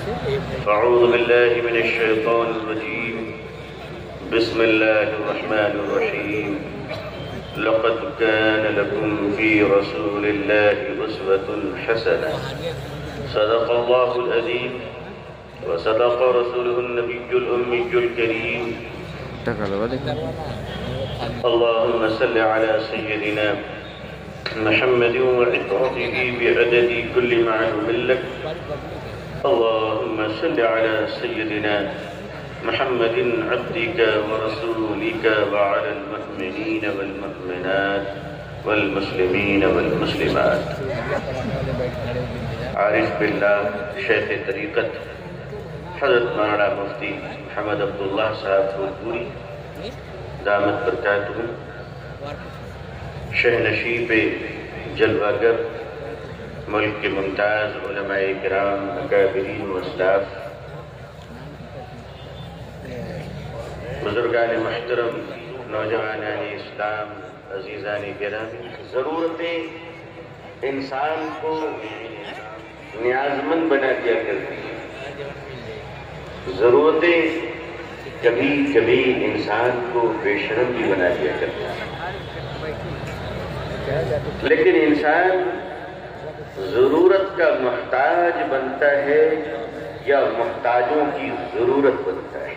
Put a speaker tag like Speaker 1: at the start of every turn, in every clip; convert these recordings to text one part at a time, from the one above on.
Speaker 1: أعوذ بالله من الشيطان الرجيم. بسم الله الرحمن الرحيم. لقد كان لكم في رسول الله أسوة حسنة. صدق الله العظيم وصدق رسوله النبي الأمي الكريم. اللهم صل على سيدنا محمد وعطرته بعدد كل معلوم لك. اللهم صل على سيدنا محمد عبدك ورسولك وعلى المؤمنين والمؤمنات والمسلمين والمسلمات. عارف باللہ شیخ طریقت حضرت مولانا مفتی محمد عبداللہ صاحب پھولپوری دامت برکاتہ، شہ نشیب جلوہ گر، ملک کے ممتاز علماء کرام، اکابرین و اسلاف، بزرگان محترم، نوجوانان اسلام، عزیزان گرامی، ضرورتیں انسان کو نیازمند بنا دیا کرتی ہیں. ضرورتیں کبھی کبھی انسان کو بے شرم بھی بنا دیا کرتی ہیں. لیکن انسان ضرورت کا محتاج بنتا ہے یا محتاجوں کی ضرورت بنتا ہے؟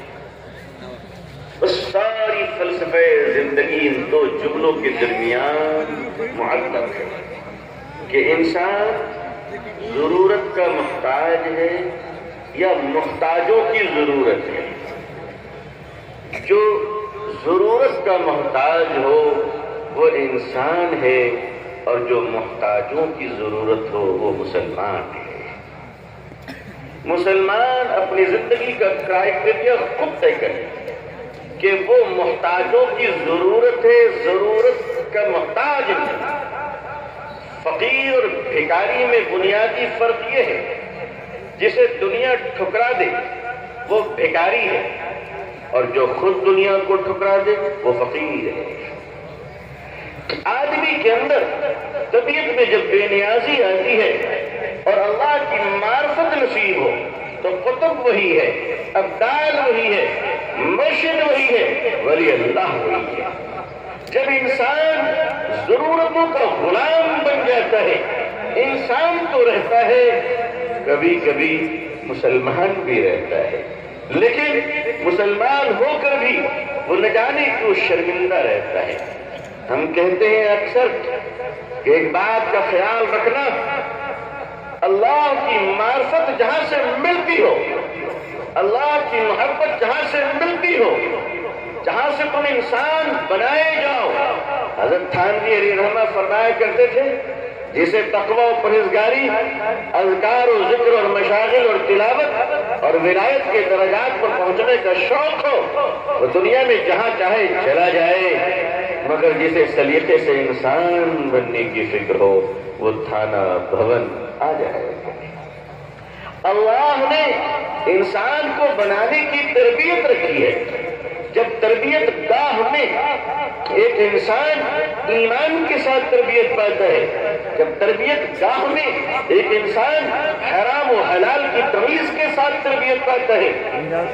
Speaker 1: اس ساری فلسفہ زندگی ان دو جملوں کے درمیان معلق ہے کہ انسان ضرورت کا محتاج ہے یا محتاجوں کی ضرورت ہے. جو ضرورت کا محتاج ہو وہ انسان ہے، اور جو محتاجوں کی ضرورت ہو وہ مسلمان ہے. مسلمان اپنی زندگی کا کرائٹیریا خود طے کرے کہ وہ محتاجوں کی ضرورت ہے، ضرورت کا محتاج نہیں. فقیر اور بھکاری میں بنیادی فرق یہ ہے، جسے دنیا ٹھکرا دے وہ بھکاری ہے، اور جو خود دنیا کو ٹھکرا دے وہ فقیر ہے. آدمی کے اندر طبیعت میں جب بے نیازی آتی ہے اور اللہ کی معرفت نصیب ہو تو قطب وہی ہے، ابدال وہی ہے، مرشد وہی ہے، ولی اللہ وہی ہے. جب انسان ضرورتوں کا غلام بن جاتا ہے، انسان تو رہتا ہے، کبھی کبھی مسلمان بھی رہتا ہے، لیکن مسلمان ہو کر بھی وہ نہ جانے کیوں شرمندہ رہتا ہے. ہم کہتے ہیں اکثر کہ ایک بات کا خیال رکھنا، اللہ کی معرفت جہاں سے ملتی ہو، اللہ کی محبت جہاں سے ملتی ہو، جہاں سے تم انسان بنائے جاؤ. حضرت تھانوی علیہ رحمہ فرمایا کرتے تھے جسے تقوی و پرہیزگاری، اذکار و ذکر اور مشاغل اور تلاوت اور ولایت کے درجات پر پہنچنے کا شوق ہو وہ دنیا میں جہاں چاہے چلا جائے، مگر جسے سلیقے سے انسان بننے کی فکر ہو وہ تھانہ بھون آ جائے. اللہ نے انسان کو بنانے کی تربیت رکھی ہے. جب تربیت گاہ میں ایک انسان ایمان کے ساتھ تربیت پاتا ہے، جب تربیت گاہ میں ایک انسان حرام و حلال کی تمیز کے ساتھ تربیت پاتا ہے،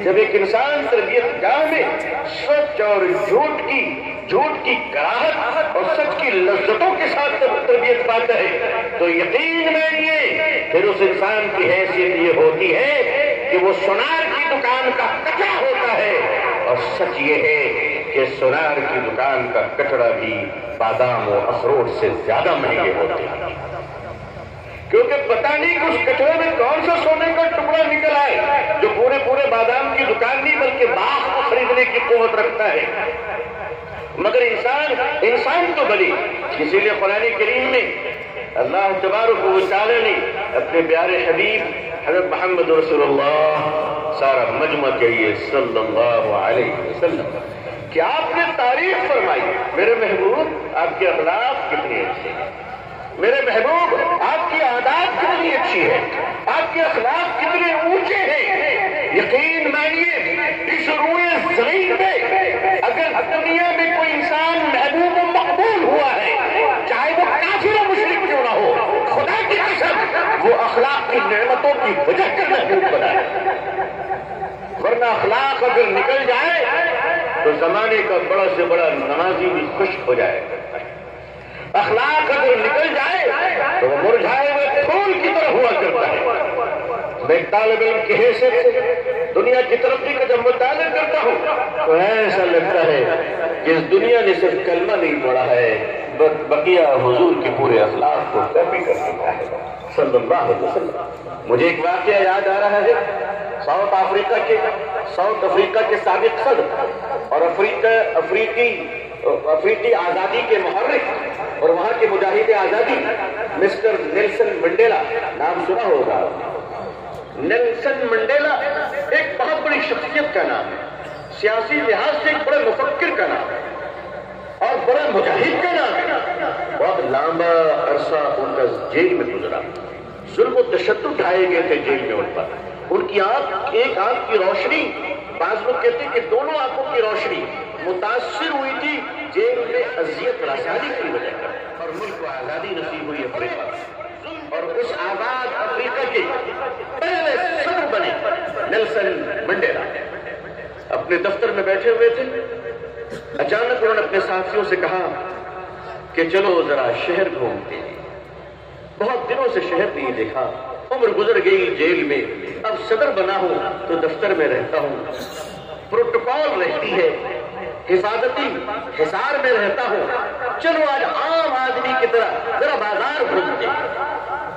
Speaker 1: جب ایک انسان تربیت گاہ میں سچ اور جھوٹ کی کراہت اور سچ کی لذتوں کے ساتھ تربیت پاتا ہے، تو یقین مانیے پھر اس انسان کی حیثیت یہ ہوتی ہے کہ وہ سونار کی دکان کا کچا ہوتا ہے. اور سچ یہ ہے کہ سونار کی دکان کا کچڑا بھی بادام و اخروٹ سے زیادہ مہنگے ہوتے ہیں، کیونکہ پتہ نہیں کہ اس کچڑے میں کون سا سونے کا ٹکڑا نکل آئے جو پورے بادام کی دکان نہیں بلکہ باغ کو خریدنے کی قوت رکھتا ہے. مگر انسان تو بلی. اسی لیے قرآن کریم میں اللہ تبارک و تعالی نے اپنے پیارے حبیب حضرت محمد رسول اللہ سارا مجمع کہیے صلی اللہ علیہ وسلم کہ آپ نے تعریف فرمائی، میرے محبوب آپ کے اخلاق کتنے اچھے ہیں، میرے محبوب آپ کی عادات کتنی اچھی ہے، آپ کے اخلاق کتنے اونچے ہیں. یقین مانیے اس روئے زمین پہ اگر دنیا میں کوئی انسان محبوب و مقبول ہوا ہے، چاہے وہ کافر و مشرک کیوں نہ ہو، خدا کی قسم وہ اخلاق کی نعمتوں کی وجہ کر محبوب بنا ہے. اخلاق اگر نکل جائے تو زمانے کا بڑا سے بڑا نمازی بھی خوش ہو جائے گا. اخلاق اگر نکل جائے تو وہ مرجھائے ہوئے پھول کی طرح ہوا کرتا ہے. میں طالب علم کی حیثیت سے دنیا کی ترقی کا جب مطالعہ کرتا ہوں تو ایسا لگتا ہے کہ اس دنیا نے صرف کلمہ نہیں پڑھا ہے، بقیہ حضور کے پورے اخلاق کو کاپی کر چکا ہے صلی اللہ علیہ وسلم. مجھے ایک واقعہ یاد آ رہا ہے. ساؤتھ افریقہ کے سابق صدر اور افریقی آزادی کے محرک اور وہاں کے مجاہد آزادی مسٹر نیلسن منڈیلا، نام سنا ہوگا. نیلسن منڈیلا ایک بہت بڑی شخصیت کا نام ہے، سیاسی لحاظ سے ایک بڑے مفکر کا نام ہے اور بڑا مجاہد کا نام ہے. بہت لمبا عرصہ ان کا جیل میں گزرا. ظلم و تشدد ڈھائے گئے تھے جیل میں ان پر. ان کی آنکھ، ایک آنکھ کی روشنی، بعض لوگ کہتے ہیں کہ دونوں آنکھوں کی روشنی متاثر ہوئی تھی جیل میں اذیت رسانی کی وجہ سے، اور ملک کو آزادی نصیب ہوئی افریقہ. اور اس آزاد افریقہ کے پہلے صدر بنے نیلسن منڈیلا. اپنے دفتر میں بیٹھے ہوئے تھے، اچانک انہوں نے اپنے ساتھیوں سے کہا کہ چلو ذرا شہر گھومتے ہیں. بہت دنوں سے شہر نہیں دیکھا، عمر گزر گئی جیل میں، اب صدر بنا ہوں تو دفتر میں رہتا ہوں، پروٹوکول رہتی ہے، حفاظتی حصار میں رہتا ہوں، چلو آج عام آدمی کی طرح ذرا بازار گھومتے.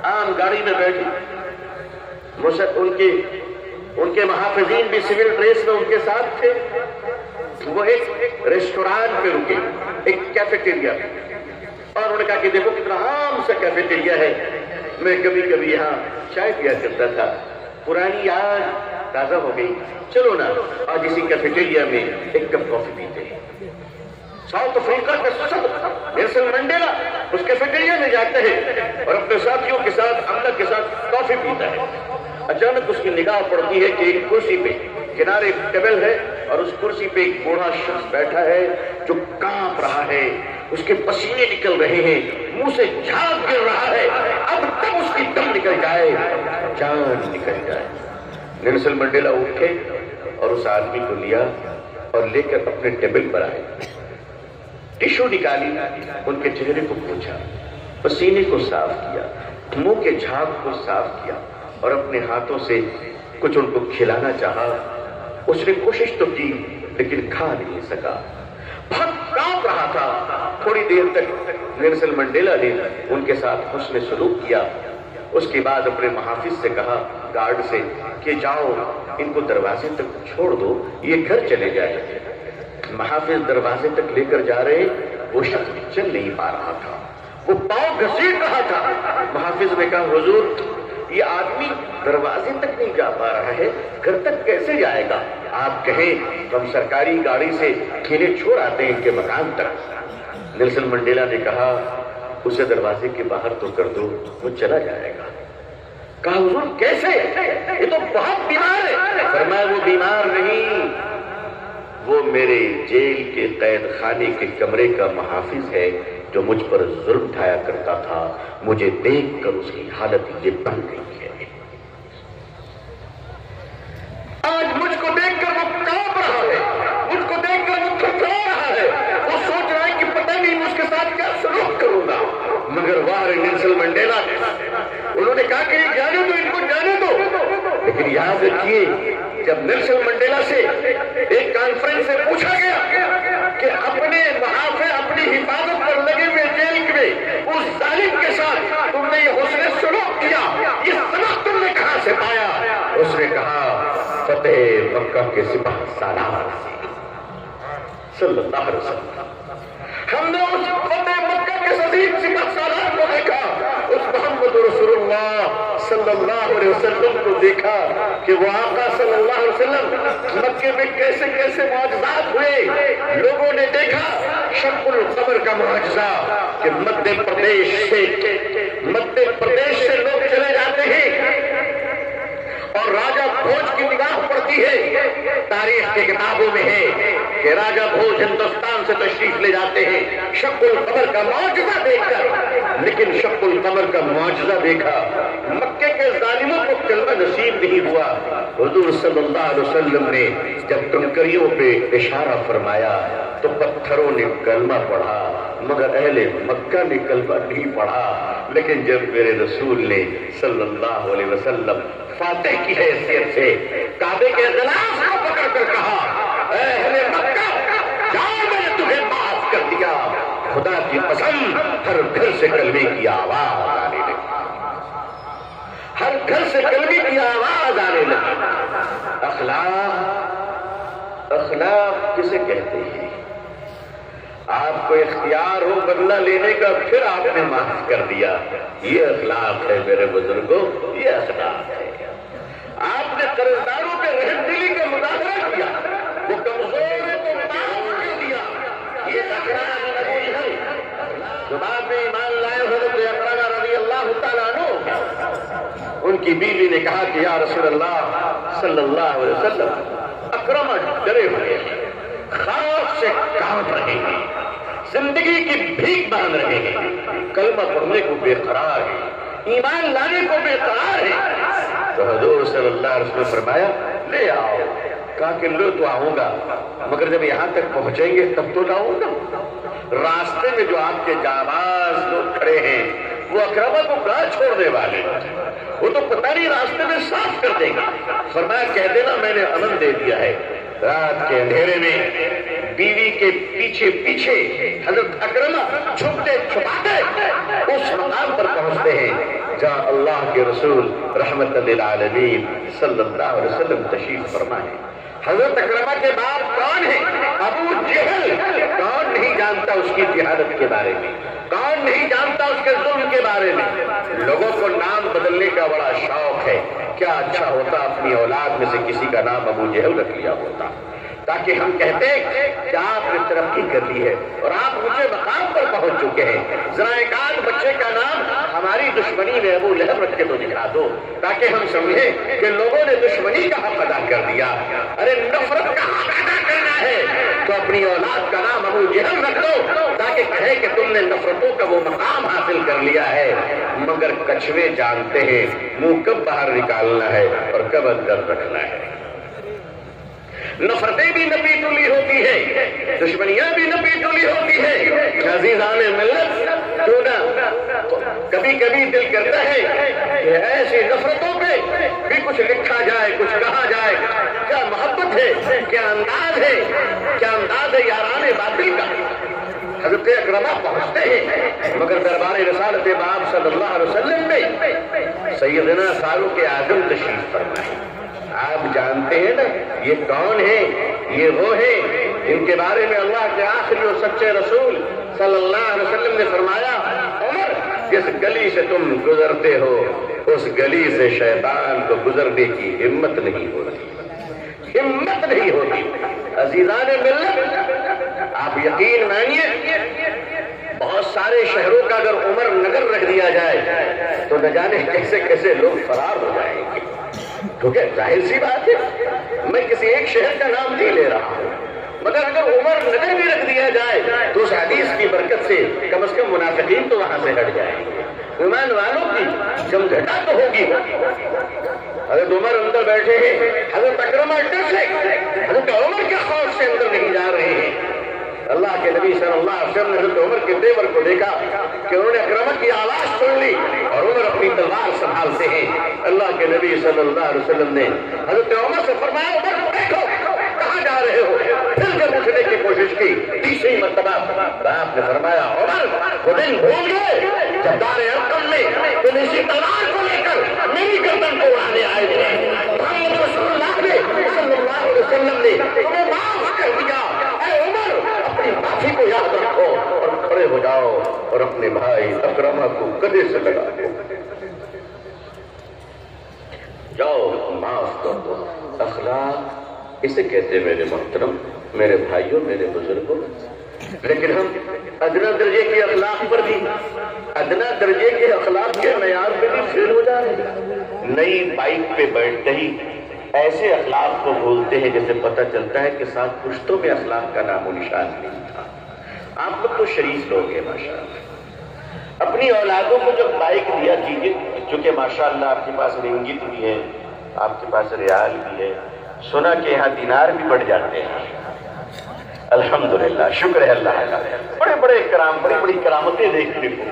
Speaker 1: عام گاڑی میں بیٹھی، ان کے محافظین بھی سول ڈریس میں ان کے ساتھ تھے. وہ ایک ریسٹوران پہ رکے، ایک کیفیٹیریا، اور انہوں نے کہا کہ دیکھو کتنا عام سا کیفیٹیریا ہے، میں کبھی کبھی یہاں چائے پیا کرتا تھا، پرانی یاد تازہ ہو گئی، چلو نا آج اسی کیفیٹیریا میں ایک کپ کافی پیتے ہیں. ساؤتھ افریقہ کا صدر نیلسن منڈیلا اس کیفیٹیریا میں جاتے ہیں اور اپنے ساتھیوں کے ساتھ، عملہ کے ساتھ کافی پیتا ہے. اچانک اس کی نگاہ پڑتی ہے کہ ایک کرسی پہ کنارے ایک ٹیبل ہے اور اس کرسی پہ ایک بوڑھا شخص بیٹھا ہے جو کانپ رہا ہے، اس کے پسینے نکل رہے ہیں، منہ سے جھاگ گر رہا ہے. اب تک اس کی دم نکل جائے، جان نکل جائے. نیلسن منڈیلا اٹھے اور اس آدمی کو لیا اور لے کر اپنے ٹیبل پر آئے. ٹشو نکالی، ان کے چہرے کو پوچھا، پسینے کو صاف کیا، منہ کے جھاگ کو صاف کیا اور اپنے ہاتھوں سے کچھ ان کو کھلانا چاہا. اس نے کوشش تو کی لیکن کھا نہیں سکا، بہت کانپ رہا تھا. تھوڑی دیر تک نیلسن منڈیلا نے ان کے ساتھ حسن سلوک کیا. اس کے بعد اپنے محافظ سے کہا، گارڈ سے، کہ جاؤ ان کو دروازے تک چھوڑ دو، یہ گھر چلے جائے. محافظ دروازے تک لے کر جا رہے، وہ شخص چل نہیں پا رہا تھا، وہ پاؤں گھسیٹ رہا تھا. محافظ نے کہا، حضور یہ آدمی دروازے تک نہیں جا پا رہا ہے، گھر تک کیسے جائے گا؟ آپ کہیں تو ہم سرکاری گاڑی سے کھیلے چھوڑ آتے ہیں ان کے مکان تک. نیلسن منڈیلا نے کہا، اسے دروازے کے باہر تو کر دو، وہ چلا جائے گا. کہا، حضور کیسے؟ یہ تو بہت بیمار ہے. فرمایا، وہ بیمار نہیں، وہ میرے جیل کے قید خانے کے کمرے کا محافظ ہے جو مجھ پر ظلم ڈھایا کرتا تھا. مجھے دیکھ کر اس کی حالت یہ بن گئی ہے. آج مجھ کو دیکھ کر وہ کانپ رہا ہے، مجھ کو دیکھ کر وہ تھرتھرا رہا ہے، وہ سوچ رہا ہے کہ پتہ نہیں میں اس کے ساتھ کیا سلوک کروں گا. مگر واہ نیلسن منڈیلا نے، انہوں نے کہا کہ یہ جانے دو، ان کو جانے دو. لیکن یاد رکھیے، جب نیلسن منڈیلا سے ایک کانفرنس سے پوچھا گیا کہ اپنے محافظ، اپنی حفاظت پر لگے ہوئے جیل میں اس ظالم کے ساتھ تم نے یہ حسن سلوک کیا، یہ سبق تم نے کہاں سے پایا؟ اس نے کہا، فتح مکہ کے سپاہ سالار صلی اللہ علیہ وسلم. ہم نے اس فتح مکہ کے صدیق سپاہ سالار کو دیکھا، اس محمد رسول اللہ صلی اللہ علیہ وسلم کو دیکھا کہ وہ آقا صلی اللہ علیہ وسلم مکے میں کیسے کیسے معجزات ہوئے. لوگوں نے دیکھا شق القمر کا معجزہ کہ مدھیہ پردیش سے لوگ چلے جاتے ہیں اور راجہ بھوج کی نگاہ پڑتی ہے، تاریخ کی کتابوں میں ہے کہ راجہ بھوج ہندوستان سے تشریف لے جاتے ہیں شق القمر کا معجزہ دیکھ کر، لیکن شق القمر کا معجزہ دیکھا مکے کے ظالموں کو کلمہ نصیب نہیں ہوا۔ حضور صلی اللہ علیہ وسلم نے جب کنکریوں پہ اشارہ فرمایا تو پتھروں نے کلمہ پڑھا، مگر اہل مکہ نے کلمہ نہیں پڑھا۔ لیکن جب میرے رسول نے صلی اللہ علیہ وسلم فاتح کی حیثیت سے کعبے کے غلاف کو پکڑ کر کہا، اے اہل مکہ جاؤ، میں نے تمہیں معاف کر دیا، خدا کی قسم ہر گھر سے کلمے کی آواز آنے لگی، ہر گھر سے کلمے کی آواز آنے لگی۔ اخلاق کسے کہتے ہیں؟ آپ کو اختیار ہو بدلہ لینے کا، پھر آپ نے معاف کر دیا، یہ اخلاق ہے میرے بزرگوں، یہ اخلاق ہے۔ آپ نے قرضداروں پہ رحم دلی کا مظاہرہ کیا، وہ کمزور ہے تو معاف کر دیا، یہ اخلاق ہے۔ جو بعد میں ایمان لائے حضرت اقرا رضی اللہ تعالیٰ عنہ، ان کی بیوی نے کہا کہ یا رسول اللہ صلی اللہ علیہ وسلم، اکرم ڈرے ہوئے ہیں، خوف سے کانپ رہے ہیں، زندگی کی بھیک باندھ رہے ہیں، کلمہ پڑھنے کو بے قرار ہے، ایمان لانے کو بے قرار ہے۔ تو حضور صلی اللہ علیہ وسلم نے فرمایا لے آؤ۔ کہا کہ لو تو آؤں گا، مگر جب یہاں تک پہنچیں گے تب تو لاؤں گا۔ راستے میں جو آپ کے جانباز لوگ کھڑے ہیں وہ اکرمہ کو کہاں چھوڑنے والے ہیں، وہ تو پتہ نہیں راستے میں صاف کر دیں گے۔ فرمایا کہہ دینا میں نے امن دے دیا ہے۔ رات کے اندھیرے میں بیوی کے پیچھے پیچھے حضرت اکرمہ چھپتے چھپاتے اس مقام پر پہنچتے ہیں جہاں اللہ کے رسول رحمت للعالمین صلی اللہ علیہ وسلم تشریف فرما ہے۔ حضرت اکرمہ کے باپ کون ہیں؟ ابو جہل۔ کون نہیں جانتا اس کی جہالت کے بارے میں، کون نہیں جانتا اس کے ظلم کے بارے میں۔ لوگوں کو نام بدلنے کا بڑا شوق ہے، کیا اچھا ہوتا اپنی اولاد میں سے کسی کا نام ابو جہل رکھ لیا ہوتا، تاکہ ہم کہتے کہ آپ نے ترقی کر لی ہے اور آپ اونچے مقام پر پہنچ چکے ہیں، ذرا ایک آدھ بچے کا نام ہماری دشمنی میں ابو لہب رکھ کے تو دکھا دو، تاکہ ہم سمجھیں کہ لوگوں نے دشمنی کا حق ادا کر دیا۔ ارے نفرت کا حق ادا کرنا ہے تو اپنی اولاد کا نام ابو جہل رکھ دو، تاکہ کہے کہ تم نے نفرتوں کا وہ مقام حاصل کر لیا ہے۔ مگر کچھوے جانتے ہیں منہ کب باہر نکالنا ہے اور کب اندر رکھنا ہے۔ نفرتیں بھی نپی تلی ہوتی ہے، دشمنیاں بھی نپی تلی ہوتی ہے۔ عزیزان ملت، کیوں نہ کبھی کبھی دل کرتا ہے کہ ایسی نفرتوں پہ بھی کچھ لکھا جائے، کچھ کہا جائے۔ کیا محبت ہے، کیا انداز ہے، کیا انداز ہے یاران باطل کا۔ حضرت اکرمہ پہنچتے ہیں، مگر دربار رسالت باب صلی اللہ علیہ وسلم میں سیدنا فاروق اعظم تشریف فرمائے۔ آپ جانتے ہیں نا یہ کون ہیں؟ یہ وہ ہیں جن کے بارے میں اللہ کے آخری اور سچے رسول صلی اللہ علیہ وسلم نے فرمایا، عمر جس گلی سے تم گزرتے ہو اس گلی سے شیطان کو گزرنے کی ہمت نہیں ہوتی، ہمت نہیں ہوتی۔ عزیزان ملت، آپ یقین مانیے بہت سارے شہروں کا اگر عمر نگر رکھ دیا جائے تو نہ جانے کیسے کیسے لوگ فرار ہو جائیں گے، کیونکہ ظاہر سی بات ہے میں کسی ایک شہر کا نام نہیں لے رہا ہوں، مگر اگر عمر نگر بھی رکھ دیا جائے تو اس حدیث کی برکت سے کم از کم منافقین تو وہاں سے ہٹ جائیں گے، ایمان والوں کی جمگھٹا تو ہوگی۔ حضرت عمر اندر بیٹھے ہیں، حضرت اکرمہ ڈر سے حضرت عمر کے خوف سے اندر نہیں جا رہے ہیں۔ اللہ کے نبی صلی اللہ علیہ وسلم نے حضرت عمر کے دیور کو دیکھا کہ انہوں نے اکرمہ کی آواز سن لی اور عمر اپنی تلوار سنبھالتے ہیں۔ اللہ کے نبی صلی اللہ علیہ وسلم نے حضرت عمر سے فرمایا، عمر دیکھو کہاں جا رہے ہو؟ پھر جب اٹھنے کی کوشش کی، تیسری مرتبہ آپ نے فرمایا، عمر وہ دن بھول گئے جب دار ارقم میں تم اسی تلوار کو لے کر میری گردن کو اڑانے آئے تھے۔ محمد رسول اللہ نے صلی اللہ علیہ وسلم نے تمہیں معاف کر دیا۔ اے عمر اپنی معافی کو یاد رکھو اور کھڑے ہو جاؤ اور اپنے بھائی اکرمہ کو گدے سے لگا دو، جاؤ معاف کر دو۔ اخلاق اسے کہتے میرے محترم، میرے بھائیوں، میرے بزرگوں۔ لیکن ہم ادنا درجے کے اخلاق پر بھی، ادنا درجے کے اخلاق کے معیار پہ بھی فیل ہو جا رہے ہیں۔ نئی بائک پہ بیٹھتے ہی ایسے اخلاق کو بولتے ہیں جیسے پتہ چلتا ہے کہ ساتھ پشتوں میں اخلاق کا نام و نشان نہیں تھا. آپ لوگ تو شریف لوگ ہیں ماشاءاللہ. اپنی اولادوں کو جب بائک دیا کیجیے، چونکہ ماشاءاللہ آپ کے پاس رنگت بھی ہے، آپ کے پاس ریال بھی ہے، سنا کہ یہاں دینار بھی بڑھ جاتے ہیں. الحمدللہ، شکر ہے اللہ کا. بڑے بڑے بڑی بڑی کرامتیں دیکھنے کو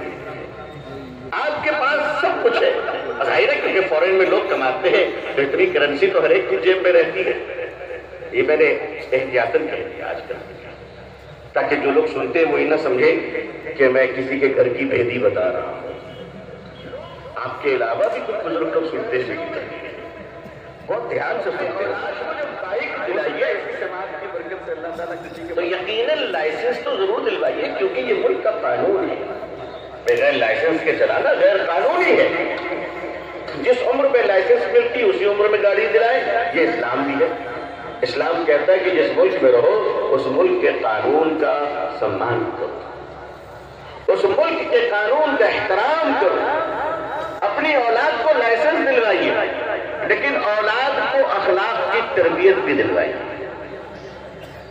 Speaker 1: آپ کے پاس سب کچھ ہے. ظاہر ہے کیونکہ فورن میں لوگ کماتے ہیں تو اتنی کرنسی تو ہر ایک کی جیب میں رہتی ہے. یہ میں نے احتیاطاً کہہ دیا آج کل، تاکہ جو لوگ سنتے ہیں وہی نہ سمجھیں کہ میں کسی کے گھر کی بھیدی بتا رہا ہوں. آپ کے علاوہ بھی کچھ بزرگ لوگ سنتے ہیں، بہت دھیان سے سنتے ہیں. بائک دلائیے تو یقیناً لائسنس تو ضرور دلوائیے، کیونکہ یہ ملک کا قانون ہے. بغیر لائسنس کے چلانا غیر قانونی ہے. جس عمر میں لائسنس ملتی اسی عمر میں گاڑی دلائے، یہ اسلام بھی ہے. اسلام کہتا ہے کہ جس ملک میں رہو اس ملک کے قانون کا سمان کرو، اس ملک کے قانون کا احترام کرو. اپنی اولاد کو لائسنس دلوائیے، لیکن اولاد کو اخلاق کی تربیت بھی دلوائیے.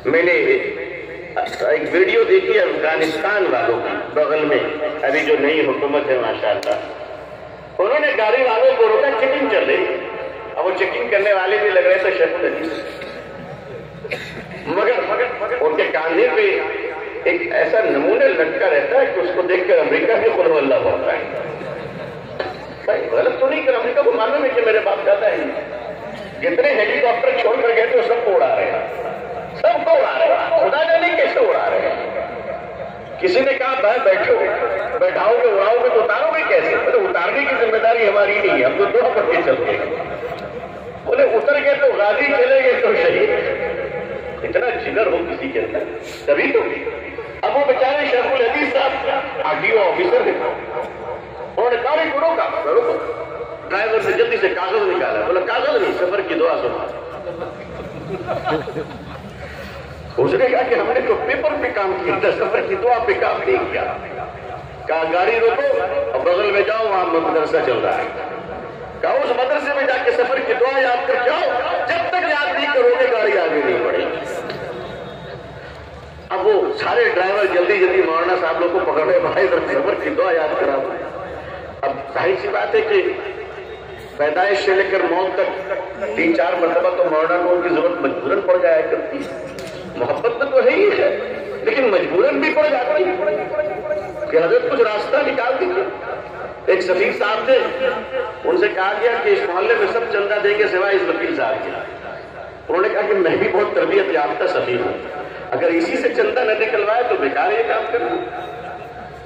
Speaker 1: میں نے ایک ویڈیو دیکھی افغانستان والوں کی، بغل میں ابھی جو نئی حکومت ہے ماشاءاللہ، انہوں نے گاڑی والوں کو روکا، چیکنگ چل رہی. اب وہ چیکنگ کرنے والے بھی لگ رہے تھے شرط نہیں، مگر ان کے کاندھے پہ ایک ایسا نمونہ لٹکا رہتا ہے کہ اس کو دیکھ کر امریکہ بھی قل اللہ بولتا ہے. غلط تو نہیں کر، امریکہ کو معلوم ہے کہ میرے باپ دادا ہیں. جتنے ہیلی کاپٹر چھوڑ کر گئے تھے سب کو اڑا رہے ہیں، سب کو اڑا رہے ہیں. خدا جانے کیسے اڑا رہے ہیں. کسی نے کہا بھائی بیٹھو، بیٹھاؤ گے اڑاؤ گے تو اتارو گے کیسے؟ بولے اتارنے کی ذمہ داری ہماری نہیں ہے، ہم تو دعا کر کے چلتے ہیں. بولے اتر گئے تو غازی، چلے گئے تو شہید. اتنا جگر ہو کسی کے اندر تبھی تو. اب وہ بیچارے شیخ الحدیث صاحب RTO آفیسر ہیں، انہوں نے کہا روکو. ڈرائیور نے جلدی سے کاغذ نکالا، بولا کاغذ نہیں، سفر کی دعا سنا. اس نے کہا کہ ہم نے تو پیپر پہ کام کیا تھا، سفر کی دعا پہ کام نہیں کیا. کہا گاڑی روکو اور بغل میں جاؤ، وہاں مدرسہ چل رہا ہے. کہا اس مدرسے میں جا کے سفر کی دعا یاد کر جاؤ، جب تک یاد نہیں کرو گے گاڑی آگے نہیں بڑھے. اب وہ سارے ڈرائیور جلدی مولانا صاحب لوگ کو پکڑ رہے، بھائی سفر کی دعا یاد کرا دو. اب ظاہر سی بات ہے کہ پیدائش سے لے کر موت تک 3-4 مرتبہ تو مولانا کو ان کی ضرورت مجبوراً پڑ جایا کرتی. محبت میں تو ہے ہی ہے، لیکن مجبوراً بھی پڑ جاتی کہ حضرت کچھ راستہ نکال دیجیے. ایک سفیر صاحب تھے، ان سے کہا گیا کہ اس محلے میں سب چندہ دیں گے سوائے اس وکیل صاحب کے. انہوں نے کہا کہ میں بھی بہت تربیت یافتہ سفیر ہوں، اگر اسی سے چندہ نہ نکلوائے تو بیکار یہ کام کرنا.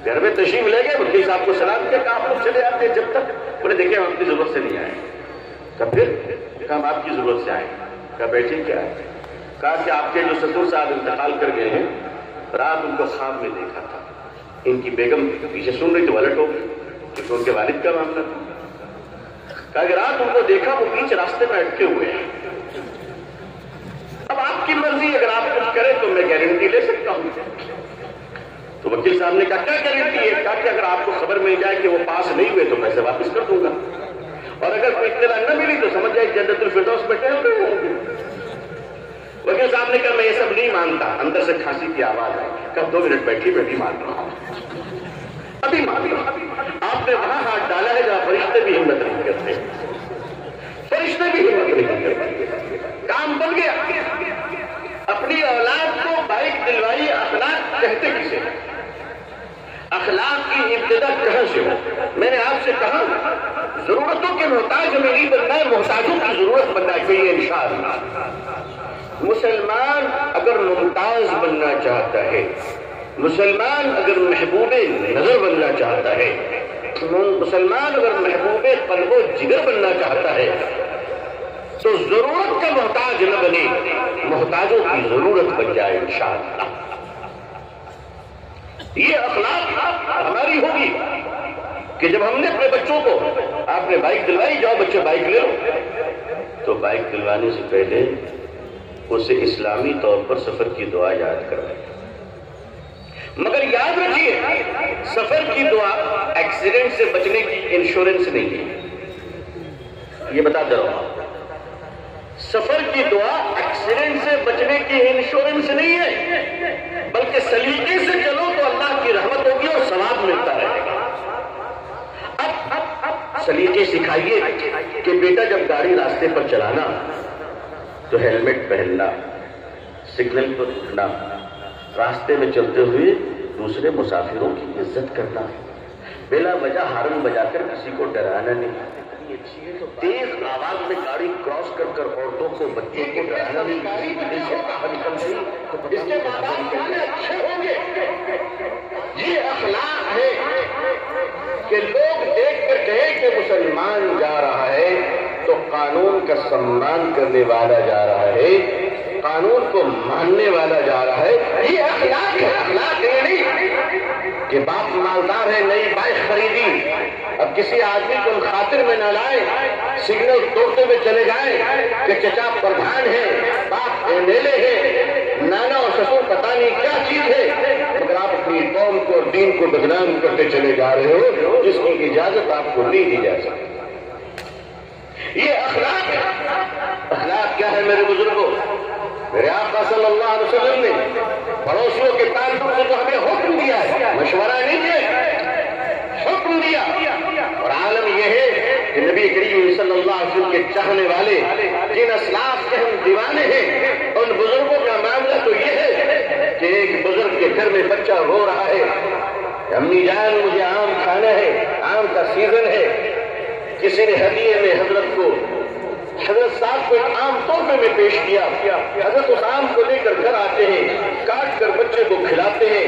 Speaker 1: گھر میں تشریف لے گئے، وکیل صاحب کو سلام کیا، کہا آپ لوگ چلے آتے جب تک. انہیں دیکھیں ہم اپنی ضرورت سے نہیں آئے. کہا پھر؟ کہا ہم آپ کی ضرورت سے آئے. کہا بیٹھے کیا ہے؟ کہا کہ آپ کے جو سسر صاحب انتقال کر گئے ہیں، رات ان کو خواب میں دیکھا تھا. ان کی بیگم پیچھے سن رہی تو الٹ ہو گئی، کیونکہ ان کے والد کا معاملہ تھا. کہا کہ رات ان کو دیکھا وہ بیچ راستے میں اٹکے ہوئے ہیں. اب آپ کی مرضی، اگر آپ کچھ کریں تو میں گارنٹی لے سکتا ہوں. تو وکیل صاحب نے کہا کیا گارنٹی ہے؟ کہا کہ اگر آپ کو خبر مل جائے کہ وہ پاس نہیں ہوئے تو پیسے واپس کر دوں گا، اور اگر کوئی اطلاع نہ ملی تو سمجھ جائے جنت الفردوس میں ٹہل رہے ہوں گے. وکیل صاحب نے کہا میں یہ سب نہیں مانتا. اندر سے کھانسی کی آواز آئی. کہا 2 منٹ بیٹھی، میں بھی مان رہا ہوں، ابھی مان رہا ہوں. آپ نے وہاں ہاتھ ڈالا ہے جہاں فرشتے بھی ہمت نہیں کرتے، فرشتے بھی ہمت نہیں کرتے. کام بن گیا. اپنی اولاد کو بائک دلوائی. اخلاق کہتے کسے؟ اخلاق کی ابتدا کہاں سے ہو؟ میں نے آپ سے کہا ضرورتوں کے محتاج ہمیں نہیں بننا ہے، محتاجوں کی ضرورت بننا چاہیے انشاءاللہ. مسلمان اگر ممتاز بننا چاہتا ہے، مسلمان اگر محبوب نظر بننا چاہتا ہے، مسلمان اگر محبوب قلب و جگر بننا چاہتا ہے تو ضرورت کا محتاج نہ بنے، محتاجوں کی ضرورت بن جائے انشاءاللہ. یہ اخلاق ہماری ہوگی کہ جب ہم نے اپنے بچوں کو، آپ نے بائک دلوائی، جاؤ بچے بائک لے لو، تو بائک دلوانے سے پہلے اسے اسلامی طور پر سفر کی دعا یاد کروائیں. مگر یاد رکھیے سفر کی دعا ایکسیڈنٹ سے بچنے کی انشورنس نہیں ہے. یہ بتاتا رہا، سفر کی دعا ایکسیڈنٹ سے بچنے کی انشورنس نہیں ہے، بلکہ سلیقے سے چلو تو اللہ کی رحمت ہوگی اور ثواب ملتا رہے گا۔ اب سلیقے سکھائیے کہ بیٹا جب گاڑی راستے پر چلانا تو ہیلمٹ پہننا، سگنل پر رکنا، راستے میں چلتے ہوئے دوسرے مسافروں کی عزت کرنا، بلا وجہ ہارن بجا کر کسی کو ڈرانا نہیں، تیز آواز میں گاڑی کراس کر کر عورتوں کو بچوں کو ڈرانا نہیں، اس کے ماں باپ کتنے اچھے ہوں گے۔ یہ اخلاق ہے کہ لوگ دیکھ کر کہیں کہ مسلمان جا رہا ہے تو قانون کا سمان کرنے والا جا رہا ہے، قانون کو ماننے والا جا رہا ہے۔ یہ اخلاق ہے، اخلاق یہ نہیں کہ باپ مالدار ہے نئی بائک خریدی، اب کسی آدمی کو خاطر میں نہ لائے، سگنل توڑتے ہوئے چلے جائیں کہ چچا پردھان ہے، باپ ایم ایل اے ہے، نانا اور سسر پتہ نہیں کیا چیز ہے، مگر آپ اپنی قوم کو اور دین کو بدنام کرتے چلے جا رہے ہو، جس کی اجازت آپ کو نہیں دی جا سکتی۔ یہ اخلاق ہے۔ اخلاق کیا ہے میرے بزرگوں؟ میرے آقا صلی اللہ علیہ وسلم نے پڑوسیوں کے تعلق سے تو ہمیں حکم دیا ہے، مشورہ نہیں دیا، حکم دیا۔ اور عالم یہ ہے کہ نبی کریم صلی اللہ علیہ وسلم کے چاہنے والے جن اسلاف کے ہم دیوانے ہیں، ان بزرگوں کا معاملہ تو یہ ہے کہ ایک بزرگ کے گھر میں بچہ رو رہا ہے، امی جان مجھے آم کھانا ہے، آم کا سیزن ہے، کسی نے ہدیے میں حضرت کو، حضرت صاحب کو ایک عام تحفے میں پیش کیا، حضرت اس عام کو لے کر گھر آتے ہیں، کاٹ کر بچے کو کھلاتے ہیں،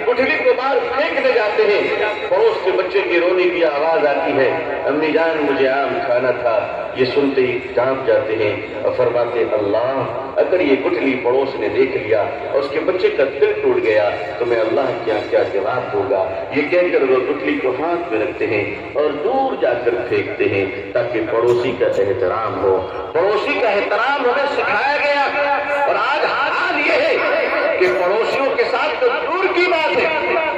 Speaker 1: گٹھلی کو باہر پھینکنے جاتے ہیں، پڑوس کے بچے کی رونے کی آواز آتی ہے، امی جان مجھے آم کھانا تھا، یہ سنتے ہی کانپ جاتے ہیں اور فرماتے اللہ اگر یہ گٹھلی پڑوس نے دیکھ لیا اور اس کے بچے کا دل ٹوٹ گیا تو میں اللہ کیا کیا جواب دوں گا۔ یہ کہہ کر وہ گٹھلی کو ہاتھ میں رکھتے ہیں اور دور جا کر پھینکتے ہیں تاکہ پڑوسی کا احترام ہو۔ پڑوسی کا احترام ہمیں سکھایا گیا، اور آج حال یہ ہے کہ پڑوسیوں کے ساتھ تو دور کی بات ہے،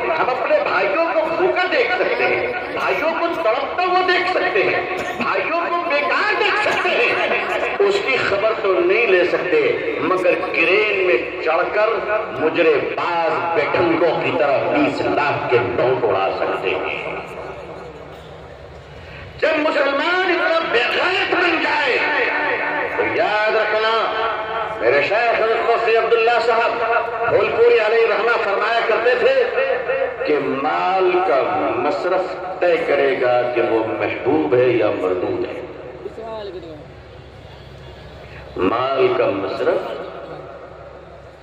Speaker 1: ہم اپنے بھائیوں کو بھوکا دیکھ سکتے ہیں، بھائیوں کو تڑپتا ہوا دیکھ سکتے ہیں، بھائیوں کو بیکار دیکھ سکتے ہیں، اس کی خبر تو نہیں لے سکتے، مگر کرین میں چڑھ کر مجرے باز بیٹھنگوں کی طرح 20 لاکھ کے نوٹ اڑا سکتے ہیں۔ جب مسلمان اتنا بےغیرت بن جائے تو یاد رکھنا، میرے شیخ حضرت مفتی عبداللہ صاحب پھولپوری علیہ رحمہ فرمایا کرتے تھے کہ مال کا مصرف طے کرے گا کہ وہ محبوب ہے یا مردود ہے۔ مال کا مصرف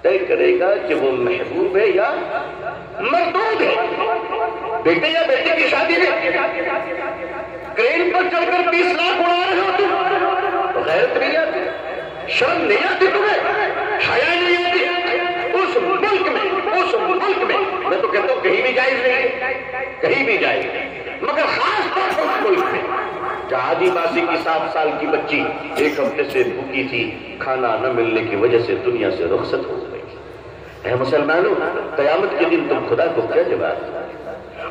Speaker 1: طے کرے گا کہ وہ محبوب ہے یا مردود ہے۔ بیٹے یا بیٹے کی شادی میں کرین پر چڑھ کر 20 لاکھ اڑا رہے ہو تم، تو غیرت نہیں آتی، شرم نہیں آتی تمہیں، حیا نہیں آتی؟ اس ملک میں میں تو کہتا ہوں کہیں بھی جائز نہیں ہے، کہیں بھی جائز نہیں، مگر خاص طور پر اس ملک میں جہاں آدی باسی کی 7 سال کی بچی 1 ہفتے سے بھوکی تھی، کھانا نہ ملنے کی وجہ سے دنیا سے رخصت ہو گئی۔ اے مسلمانوں، قیامت کے دن تم خدا کو کیا جواب دو؟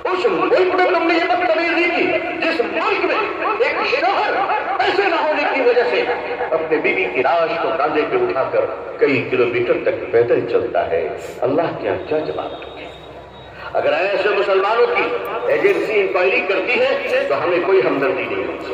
Speaker 1: اس ملک میں تم نے یہ بدتمیزی کی جس ملک میں ایک شوہر پیسے نہ ہونے کی وجہ سے اپنے بیوی کی لاش کو کاندھے پہ اٹھا کر کئی کلومیٹر تک پیدل چلتا ہے۔ اللہ کیا کیا جواب دو؟ اگر ایسے مسلمانوں کی ایجنسی انکوائری کرتی ہے تو ہمیں کوئی ہمدردی نہیں ہوتی،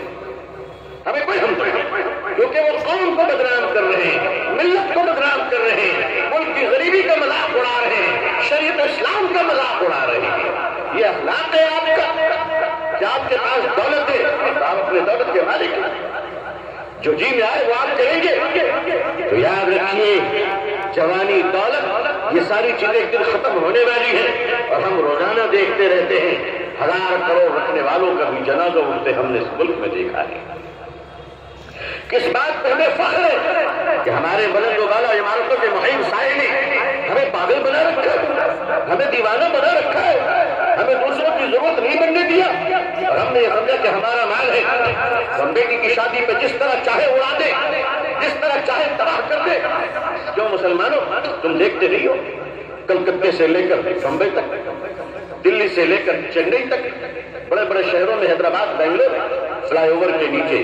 Speaker 1: ہمیں کوئی ہمدردی نہیں، کیونکہ وہ قوم کو بدنام کر رہے ہیں، ملت کو بدنام کر رہے ہیں، ملک کی غریبی کا مذاق اڑا رہے ہیں، شریعت اسلام کا مذاق اڑا رہے ہیں۔ یہ اخلاق ہے آپ کا کہ آپ کے پاس دولت ہے تو آپ اپنے دولت کے مالک ہیں، جو جی میں آئے وہ آپ کریں گے۔ تو یاد رکھیے، جوانی، دولت، یہ ساری چیزیں ایک دن ختم ہونے والی ہیں، اور ہم روزانہ دیکھتے رہتے ہیں 1000 کروڑ رکھنے والوں کا بھی جنازہ اٹھتے ہم نے اس ملک میں دیکھا ہے۔ کس بات پہ ہمیں فخر ہے کہ ہمارے بلند و بالا عمارتوں کے مہم سائے نے ہمیں پاگل بنا رکھا ہے، ہمیں دیوانہ بنا رکھا ہے، ہمیں دوسروں کی ضرورت نہیں بننے دیا، اور ہم نے یہ سمجھا کہ ہمارا مال ہے، ہم بیٹی کی شادی پہ جس طرح چاہے اڑا دے، جس طرح چاہے تباہ کر دے۔ کیوں مسلمانوں، تم دیکھتے نہیں ہو کلکتے سے لے کر بمبئی تک، دلی سے لے کر چنئی تک، بڑے بڑے شہروں میں، حیدرآباد، بنگلور، فلائی اوور کے نیچے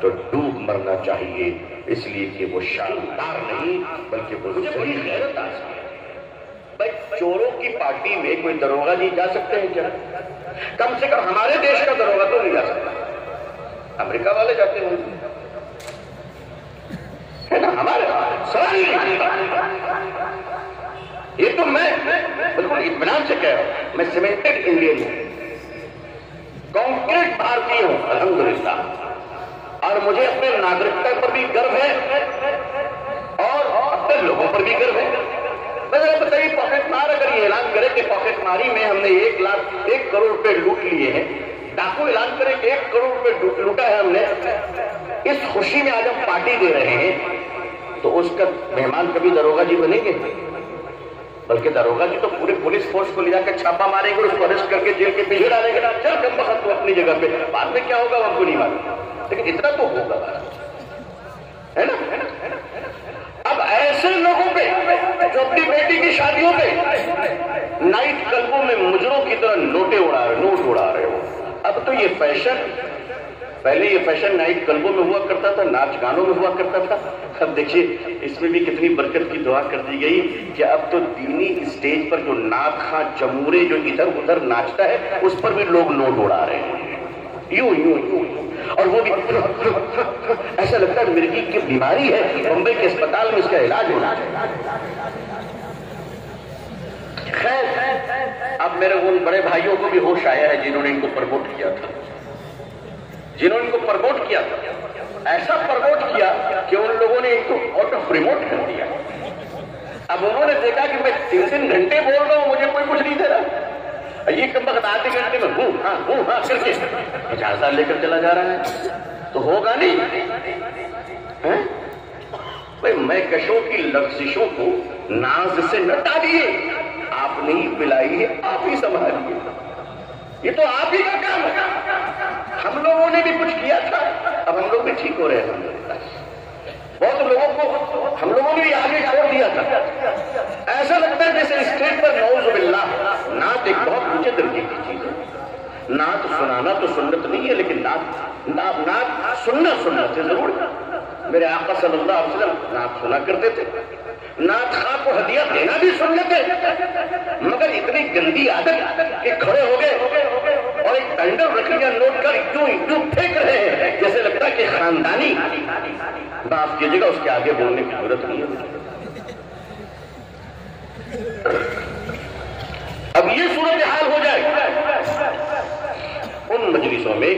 Speaker 1: تو ڈوب مرنا چاہیے، اس لیے کہ وہ شاندار نہیں بلکہ وہ بڑی غیرت آتی ہے۔ بھائی چوروں کی پارٹی میں کوئی دروگا نہیں جا سکتے ہیں کیا؟ کم سے کم ہمارے دیش کا دروگا تو نہیں جا سکتا، امریکہ والے جاتے ہیں ہے نا، ہمارے سوال یہ تو میں بالکل اطمینان سے کہہ رہا ہوں، میں سیمنٹڈ انڈین ہوں، کانکریٹ بھارتی ہوں الحمدللہ، اور مجھے اپنے ناگرکتا پر بھی گرو ہے اور اپنے لوگوں پر بھی گرو ہے۔ میں ذرا بتائیے، پاکٹ مار اگر یہ اعلان کرے کہ پاکٹ ماری میں ہم نے 1 کروڑ روپے لوٹ لیے ہیں، ڈاکو اعلان کرے کہ 1 کروڑ روپے لوٹا ہے ہم نے، اس خوشی میں آج ہم پارٹی دے رہے ہیں، تو اس کا مہمان کبھی دروگا جی بنیں گے؟ بلکہ دروگا جی تو پورے پولیس فورس کو لے جا کر چھاپا ماریں گے، اس کو اریسٹ کر کے جیل کے پیچھے ڈالیں گے، چل کم بخت تو اپنی جگہ پہ، بعد میں کیا ہوگا ہم کو نہیں معلوم، لیکن اتنا تو ہوگا ہے نا۔ اب ایسے لوگوں پہ جو اپنی بیٹی کی شادیوں پہ نائٹ کلبوں میں مجروں کی طرح نوٹ اڑا رہے ہو، اب تو یہ فیشن، پہلے یہ فیشن نائٹ کلبوں میں ہوا کرتا تھا، ناچ گانوں میں ہوا کرتا تھا، اب دیکھیے اس میں بھی کتنی برکت کی دعا کر دی گئی کہ اب تو دینی اسٹیج پر جو نعت خواں جمورے جو ادھر ادھر ناچتا ہے اس پر بھی لوگ نوٹ اڑا رہے ہیں، یوں یوں یوں، اور وہ بھی ایسا لگتا ہے مرگی کی بیماری ہے، بمبئی کے اسپتال میں اس کا علاج ہونا ہے۔ خیر اب میرے ان بڑے بھائیوں کو بھی ہوش آیا ہے جنہوں نے ان کو پرموٹ کیا تھا، ایسا پرموٹ کیا کہ ان لوگوں نے ان کو آؤٹ آف ریموٹ کر دیا۔ اب انہوں نے دیکھا کہ میں 3 گھنٹے بول رہا ہوں، مجھے کوئی کچھ نہیں دے رہا، یہ کم وقت آدھے گھنٹے میں ہوں ہاں کر کے اجازت لے کر چلا جا رہا ہے، تو ہوگا نہیں۔ بھائی میں کشوں کی لفزشوں کو ناز سے نہ ٹالیے، آپ نے ہی پلائی ہے، آپ ہی سنبھالیے، یہ تو آپ ہی کا کام ہے، ہم لوگوں نے بھی کچھ کیا تھا، اب ہم لوگ بھی ٹھیک ہو رہے ہیں، بہت لوگوں کو ہم لوگوں نے آگے چھوڑ دیا تھا، ایسا لگتا ہے جیسے اسٹیج پر نعوذ باللہ، نعت ایک بہت اونچے درجے کی چیز ہے، نعت سنانا تو سنت نہیں ہے، لیکن نعت سننا سنت ہے ضرور۔ میرے آقا صلی اللہ علیہ وسلم نعت سنا کرتے تھے، نعت خواہ کو ہدیہ دینا بھی سنت ہے، مگر اتنی گندی عادت کہ کھڑے ہو گئے اور ایک بینڈل رکھ لیا نوٹ کر یوں پھینک رہے ہیں، جیسے لگتا ہے کہ خاندانی، معاف کیجیے گا اس کے آگے بولنے کی ضرورت نہیں ہے۔ اب یہ صورتحال ہو جائے ان مجلسوں میں،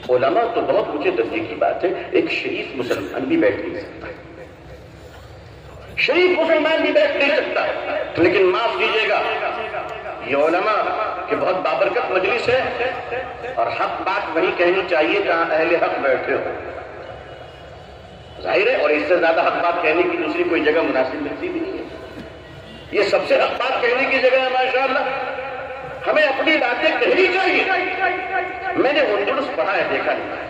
Speaker 1: علماء تو بہت اونچے درجے کی بات ہے، ایک شریف مسلمان بھی بیٹھ نہیں سکتا، شریف مسلمان بھی بیٹھ نہیں سکتا، لیکن معاف کیجیے گا یہ علماء کہ بہت بابرکت مجلس ہے، اور حق بات وہی کہنی چاہیے جہاں اہل حق بیٹھے ہو، ظاہر ہے، اور اس سے زیادہ حق بات کہنے کی دوسری کوئی جگہ مناسب ملتی بھی نہیں ہے، یہ سب سے حق بات کہنے کی جگہ ہے، ماشاءاللہ ہمیں اپنی باتیں کہنی چاہیے۔ میں نے اندلس پڑھا ہے، دیکھا نہیں ہے،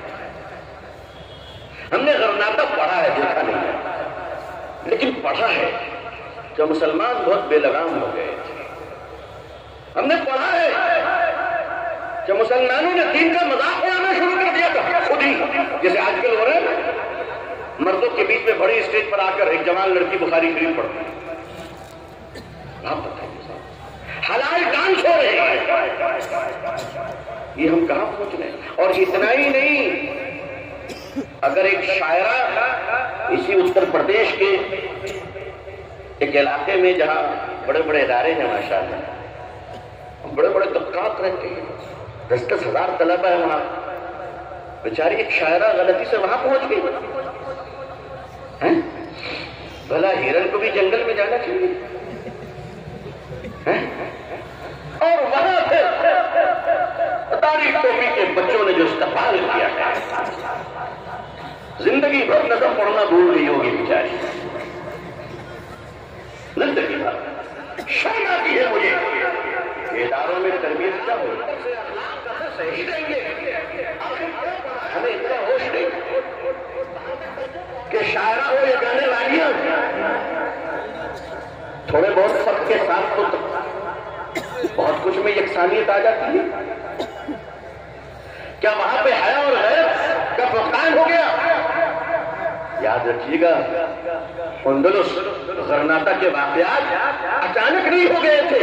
Speaker 1: ہم نے غرناطہ پڑھا ہے، دیکھا نہیں ہے، لیکن پڑھا ہے کہ مسلمان بہت بے لگام ہو گئے تھے، ہم نے پڑھا ہے کہ مسلمانوں نے دین کا مذاق اڑانا شروع کر دیا تھا خود ہی، جیسے آج کل ہو رہے ہیں، مردوں کے بیچ میں بڑی اسٹیج پر آ کر ایک جوان لڑکی بخاری شریف پڑھتی ہے، آپ بتائیے حلال ڈانس ہو رہے ہیں، یہ ہم کہاں پہنچ رہے ہیں؟ اور اتنا ہی نہیں، اگر ایک شاعرہ اسی اتر پردیش کے ایک علاقے میں جہاں بڑے بڑے ادارے ہیں ماشاءاللہ، بڑے بڑے طبقات رہتے ہیں، 10-10 ہزار طلبہ ہے وہاں، بیچاری ایک شاعرہ غلطی سے وہاں پہنچ گئی، بھلا ہرن کو بھی جنگل میں جانا چاہیے، اور وہاں سے تاریخ ٹوپی کے بچوں نے جو استقبال کیا ہے، زندگی بھر نظم پڑھنا بھول گئی ہوگی بیچاری، زندگی بھر شرم آتی ہے مجھے، اداروں میں تربیت کیا ہو، صحیح دیں گے، ہمیں اتنا ہوش نہیں کہ شاعرہ ہو یا گانے والیاں، تھوڑے بہت فرق کے ساتھ تو بہت کچھ میں یکسانیت آ جاتی ہے، کیا وہاں پہ حیا اور غیرت کا مسلمان ہو گیا. یاد رکھیے گا اندلس غرناطہ کے واقعات اچانک نہیں ہو گئے تھے.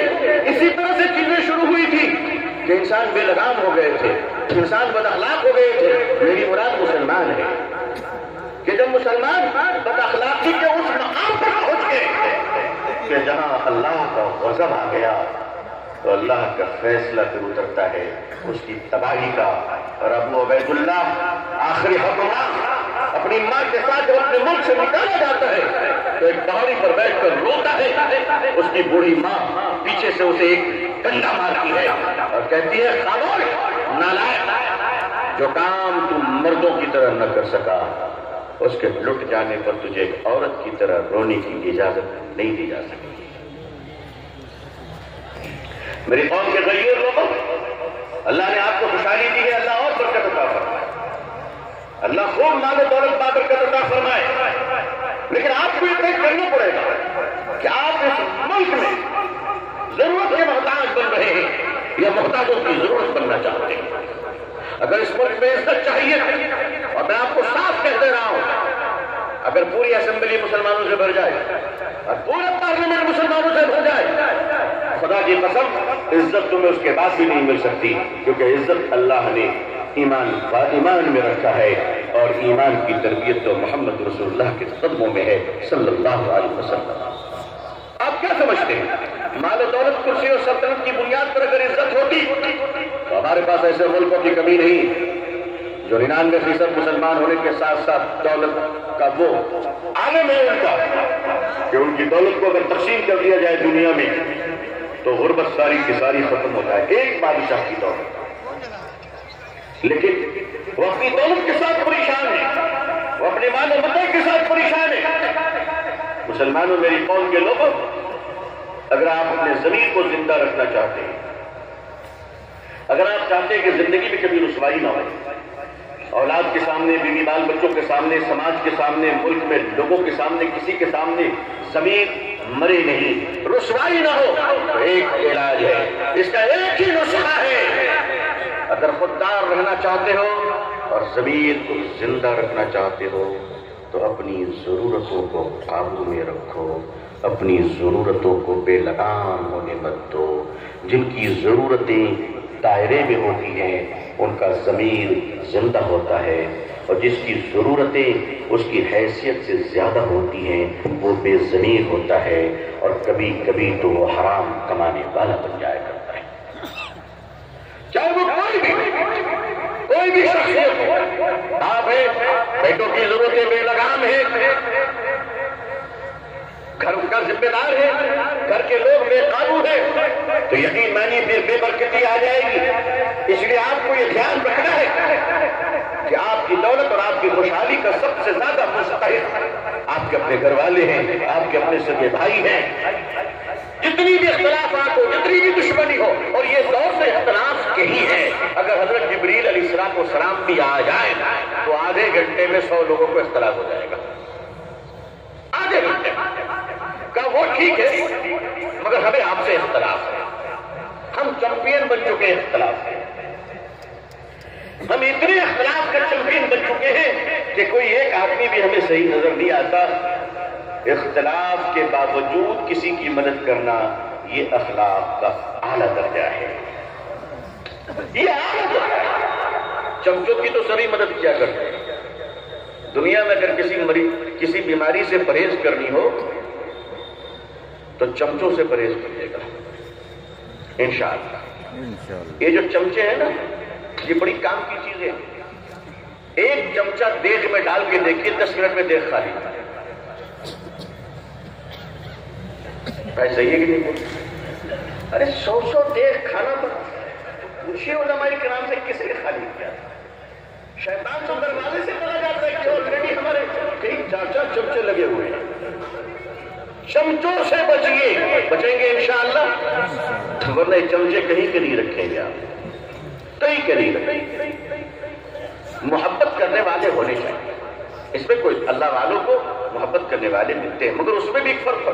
Speaker 1: اسی طرح سے چیزیں شروع ہوئی تھی کہ انسان بے لگام ہو گئے تھے, انسان بد اخلاق ہو گئے تھے. میری مراد مسلمان ہے کہ جب مسلمان بد اخلاقی کے اس مقام پر پہنچ گئے کہ جہاں اللہ کا غضب آ گیا تو اللہ کا فیصلہ پھر اترتا ہے اس کی تباہی کا. اور ابو عبید اللہ آخری حکمران اپنی ماں کے ساتھ جب اپنے ملک سے نکالا جاتا ہے تو ایک پہاڑی پر بیٹھ کر روتا ہے. اس کی بوڑھی ماں پیچھے سے اسے ایک ڈنڈا مارتی ہے اور کہتی ہے خاموش نالائق, جو کام تم مردوں کی طرح نہ کر سکا اس کے لٹ جانے پر تجھے ایک عورت کی طرح رونے کی اجازت نہیں دی جا سکتی. میری قوم کے غیر لوگوں, اللہ نے آپ کو خوشحالی دی ہے, اللہ اور برکت عطا فرمائے, اللہ خوب مال و دولت بابرکت عطا فرمائے. لیکن آپ کو یہ طے کرنا پڑے گا کہ آپ اس ملک میں ضرورت کے محتاج بن رہے ہیں یا محتاجوں کی ضرورت بننا چاہتے ہیں. اگر اس ملک میں عزت چاہیے, اور میں آپ کو صاف کہہ دے رہا ہوں, اگر پوری اسمبلی مسلمانوں سے بھر جائے اور پورا پارلیمنٹ مسلمانوں سے بھر جائے, خدا کی قسم عزت تمہیں اس کے بعد بھی نہیں مل سکتی, کیونکہ عزت اللہ نے ایمان میں رکھا ہے, اور ایمان کی تربیت تو محمد رسول اللہ کے قدموں میں ہے صلی اللہ علیہ وسلم. آپ کیا سمجھتے ہیں, مال و دولت کرسی اور سلطنت کی بنیاد پر اگر عزت ہوتی تو ہمارے پاس ایسے ملکوں کی کمی نہیں جو 99% مسلمان ہونے کے ساتھ ساتھ دولت کا وہ عالم ہے ان کا کہ ان کی دولت کو اگر تقسیم کر دیا جائے دنیا میں تو غربت ساری کی ساری ختم ہو جائے, ایک بادشاہ کی دولت. لیکن وہ اپنی دولت کے ساتھ پریشان ہے, وہ اپنے مال و متا کے ساتھ پریشان ہے. مسلمانوں, میری قوم کے لوگوں, اگر آپ اپنے ضمیر کو زندہ رکھنا چاہتے ہیں, اگر آپ چاہتے ہیں کہ زندگی میں کبھی رسوائی نہ ہو, اولاد کے سامنے, بیوی بال بچوں کے سامنے, سماج کے سامنے, ملک میں لوگوں کے سامنے, کسی کے سامنے ضمیر مرے نہیں, رسوائی نہ ہو, تو ایک علاج ہے, اس کا ایک ہی نسخہ ہے. اگر خوددار رہنا چاہتے ہو اور ضمیر کو زندہ رکھنا چاہتے ہو تو اپنی ضرورتوں کو قابو میں رکھو, اپنی ضرورتوں کو بے لگام ہونے مت دو. جن کی ضرورتیں دائرے میں ہوتی ہیں ان کا ضمیر زندہ ہوتا ہے, اور جس کی ضرورتیں اس کی حیثیت سے زیادہ ہوتی ہیں وہ بے ضمیر ہوتا ہے, اور کبھی کبھی تو وہ حرام کمانے والا بن جایا کرتا ہے. چاہے وہ کوئی بھی شخصیت ہو, آپ ہیں, بیٹوں کی ضرورتیں بے لگام ہیں, گھر کا ذمہ دار ہے, گھر کے لوگ بے قابو ہیں, تو یقین مانی پھر بے برکتی آ جائے گی. اس لیے آپ کو یہ دھیان رکھنا ہے کہ آپ کی دولت اور آپ کی خوشحالی کا سب سے زیادہ مستحق آپ کے اپنے گھر والے ہیں, آپ کے اپنے سگے بھائی ہیں. جتنی بھی اختلافات ہو, جتنی بھی دشمنی ہو, اور یہ دور سے اختلاف کے ہی ہے, اگر حضرت جبریل علیہ السلام بھی آ جائے تو آدھے گھنٹے میں 100 لوگوں کو اختلاف ہو جائے گا. آدھے گھنٹے کا وہ ٹھیک ہے, مگر ہمیں آپ سے اختلاف ہے. ہم چیمپئن بن چکے ہیں اختلاف سے, ہم اتنے اختلاف کا چیمپئن بن چکے ہیں کہ کوئی ایک آدمی بھی ہمیں صحیح نظر نہیں آتا. اختلاف کے باوجود کسی کی مدد کرنا یہ اخلاق کا اعلیٰ درجہ ہے, یہ اعلیٰ درجہ ہے. چمچوں کی تو سبھی مدد کیا کرتے ہیں. دنیا میں اگر کسی بیماری سے پرہیز کرنی ہو تو چمچوں سے پرہیز کریے گا انشاءاللہ. یہ جو چمچے ہیں نا, یہ بڑی کام کی چیز ہے. ایک چمچہ دیگ میں ڈال کے دیکھیے 10 منٹ میں دیگ خالی. صحیح ہے کہ نہیں؟ ارے 100 دیگ کھانا تو پوچھیے علماء کرام سے کس نے خالی کیا. شیطان تو دروازے سے چلا جاتا ہے کہ آلریڈی ہمارے کئی 4 چمچے لگے ہوئے ہیں. چمچوں سے بچیے, بچیں گے انشاءاللہ, ورنہ چمچے کہیں کے نہیں رکھیں گے آپ, کہیں کے نہیں رکھیں گے. محبت کرنے والے ہونے چاہیے. اس میں کوئی اللہ والوں کو محبت کرنے والے ملتے ہیں, مگر اس میں بھی ایک فرق ہے.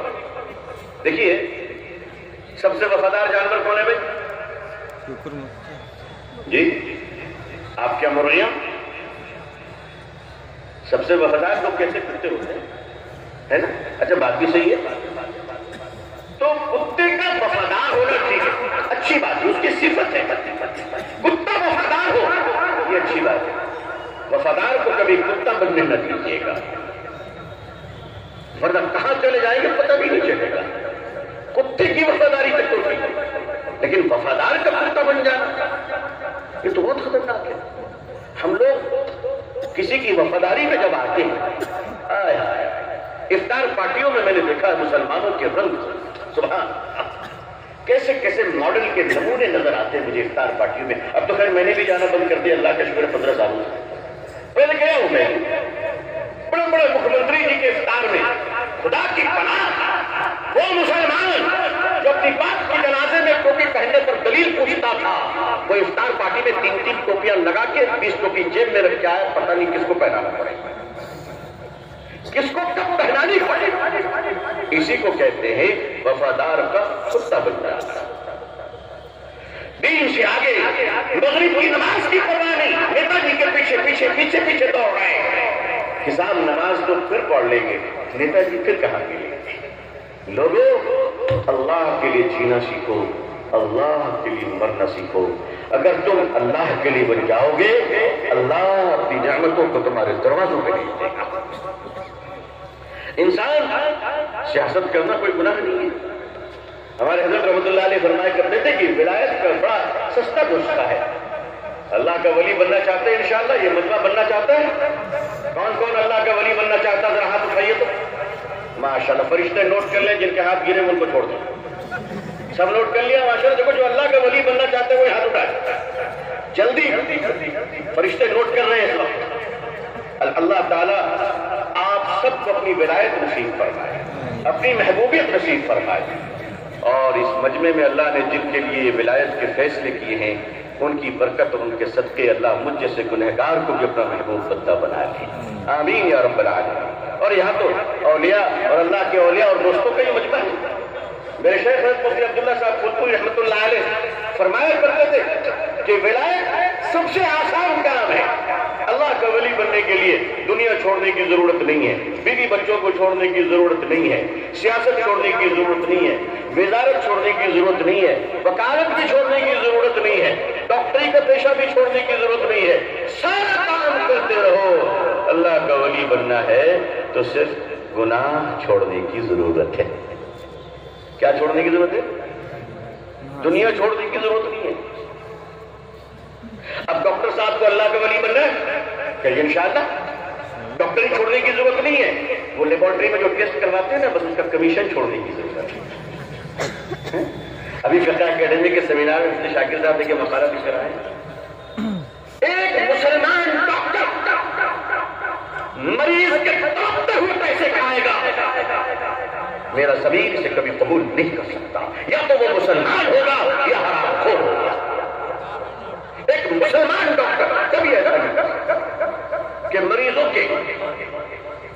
Speaker 1: دیکھیے سب سے وفادار جانور کون ہے بھائی؟ جی آپ کیا مرغیاں؟ سب سے وفادار لوگ کیسے کتے ہوتے ہیں، ہے نا؟ اچھا بات بھی صحیح ہے، تو کتے کا وفادار ہونا ٹھیک ہے، اچھی بات ہے، اس کی صفت ہے، کتا وفادار ہو یہ اچھی بات ہے۔ وفادار کو کبھی کتا بننے نہ دیجیے گا، ورنہ کہاں چلے جائیں گے پتہ بھی نہیں چلے گا۔ کتے کی وفاداری تک تو ٹھیک ہے، لیکن وفادار کا کتا بن جانا یہ تو بہت خطرناک ہے۔ ہم لوگ کسی کی وفاداری میں جب آتے ہیں، افطار پارٹیوں میں میں نے دیکھا مسلمانوں کے رنگ، سبحان اللہ، کیسے کیسے ماڈل کے نمونے نظر آتے ہیں مجھے افطار پارٹیوں میں۔ اب تو خیر میں نے بھی جانا بند کر دیا، اللہ کا شکر ہے، 15 سالوں سے پہلے گیا ہوں میں بڑے بڑے مکھ منتری جی کے افطار میں۔ خدا کی پناہ وہ مسلمان جو اپنی باپ کے جنازے میں ٹوپی پہننے پر دلیل پوچھتا تھا، وہ افطار پارٹی میں 3 ٹوپیاں لگا کے 20 ٹوپی جیب میں رکھ کے آیا، پتہ نہیں کس کو پہنانا پڑے گا، کس کو کب پہنانی پڑے گی۔ اسی کو کہتے ہیں وفادار کا کتا بن جاتا۔ دین سے آگے مغرب کی نماز کی پرواہ نہیں، نیتا جی کے پیچھے پیچھے پیچھے پیچھے دوڑ رہے ہیں۔ حساب نماز تو پھر پڑھ لیں گے، نیتا جی پھر کہاں کے لیے؟ لوگوں اللہ کے لیے جینا سیکھو، اللہ کے لیے مرنا سیکھو۔ اگر تم اللہ کے لیے بن جاؤ گے، اللہ اپنی نعمتوں کو تمہارے دروازوں پہ لے دے گا۔ انسان سیاست کرنا کوئی گناہ نہیں ہے۔ ہمارے حضرت رحمۃ اللہ علیہ فرمایا کرتے تھے کہ ولایت کا بڑا سستا نسخہ ہے۔ اللہ کا ولی بننا چاہتے ہیں انشاءاللہ، یہ مطلب بننا چاہتا ہے؟ کون کون اللہ کا ولی بننا چاہتا ہے؟ ذرا ہاتھ اٹھائیے تو ماشاءاللہ، فرشتے نوٹ کر لیں، جن کے ہاتھ گرے ان کو چھوڑ دیں۔ سب نوٹ کر لیا ماشاءاللہ، دیکھو جو اللہ کا ولی بننا چاہتے ہیں وہ ہاتھ اٹھائے، جلدی فرشتے نوٹ کر رہے ہیں اس وقت۔ اللہ تعالیٰ آپ سب کو اپنی ولایت نصیب فرمائے، اپنی محبوبیت نصیب فرمائے، اور اس مجمع میں اللہ نے جن کے لیے ولایت کے فیصلے کیے ہیں ان کی برکت اور ان کے صدقے اللہ مجھ جیسے گنہگار کو بھی اپنا محبوب بندہ بنا لے، آمین یا رب العالمین۔ اور یہاں تو اولیاء اور اللہ کے اولیاء اور دوستوں کا ہی مجمع ہے۔ میرے شیخ حضرت مفتی عبداللہ صاحب پھولپوری رحمۃ اللہ علیہ فرمایا کرتے تھے کہ ولایت سب سے آسان کام ہے۔ اللہ کا ولی بننے کے لیے دنیا چھوڑنے کی ضرورت نہیں ہے، بیوی بچوں کو چھوڑنے کی ضرورت نہیں ہے، سیاست چھوڑنے کی ضرورت نہیں ہے، وزارت چھوڑنے کی ضرورت نہیں ہے، وکالت بھی چھوڑنے کی ضرورت نہیں ہے، ڈاکٹری کا پیشہ بھی چھوڑنے کی ضرورت نہیں ہے، سارا کام کرتے رہو۔ اللہ کا ولی بننا ہے تو صرف گناہ چھوڑنے کی ضرورت ہے۔ کیا چھوڑنے کی ضرورت ہے؟ دنیا چھوڑنے کی ضرورت نہیں ہے۔ اب ڈاکٹر صاحب کو اللہ کا ولی بننا ہے کہ انشاءاللہ ڈاکٹری چھوڑنے کی ضرورت نہیں ہے، وہ لیبارٹری میں جو ٹیسٹ کرواتے ہیں نا، بس اس کا کمیشن چھوڑنے کی ضرورت ہے۔ ابھی فقہ اکیڈمی کے سیمینار میں اپنے شاگرد صاحب کے مقالہ بھی کرائے، ایک مسلمان ڈاکٹر مریض کے ڈاکٹر ہوئے پیسے کھائے گا، میرا زمین سے کبھی قبول نہیں کر سکتا، یا تو وہ مسلمان ہوگا یا حرام خور ہوگا۔ ایک مسلمان ڈاکٹر کبھی ایسا نہیں کر سکتا کہ مریضوں کے